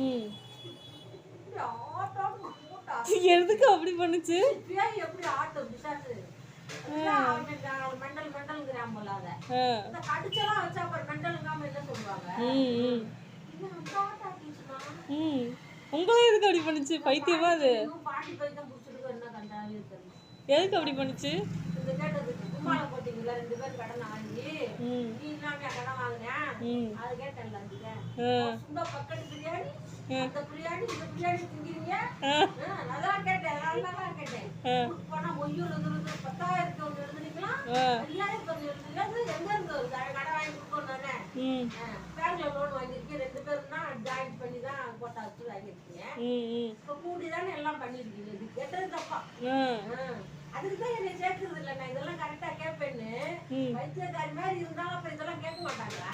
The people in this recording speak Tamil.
ம். எதுக்கு அப்படி பண்ணுச்சு? எப்படி ஆட்டும் பிசாசு மெண்டல் மெண்டல்ங்கிறான் போல அத இந்த கடிச்செல்லாம் வச்சா அப்புறம் மெண்டலுங்காம என்ன சொல்லுவாங்க. உங்களே எதுக்கு அப்படி பண்ணுச்சு? பைத்தியமா அது? பாட்டி பைத்தியம் பிடிச்சிருக்கு என்ன கண்டாலும் தெரியும். எதுக்கு அப்படி பண்ணுச்சு? இந்த கேட்டதுக்கு கும்மாள போட்டீங்களா 2 பேர் கடன் வாங்கி நீ இல்லாம கடன் வாங்கினேன் அது கேட்டேன்ல சுண்டா பக்கத்து பிரியாணி அந்த பிரியாணி இந்த பிரியாணி திங்கிறீங்க அதான் கேட்டேன் நல்லா கேட்டேன் போனா மொய்யூர் 10,000 ஒன்று எழுதுனீங்களா 5,000 ஒன்று எழுதுனீங்க எங்க இருந்து ஒரு கடை வாங்கி கொடுக்கணும் தானே பேங்க்ல லோன் வாங்கியிருக்கேன் 2 பேரும் தான் ஜாயின் பண்ணி தான் போட்டா வச்சு வாங்கியிருக்கீங்க இப்போ கூடி தானே எல்லாம் பண்ணிருக்கீங்க இது கேட்டது தப்பா அதுக்குதான் என்னை சேர்க்கறது இல்லை நான் இதெல்லாம் கரெக்டா கேட்பேன்னு வைத்தியக்காரி மாதிரி இருந்தாலும் அப்ப இதெல்லாம் கேட்க மாட்டாங்களா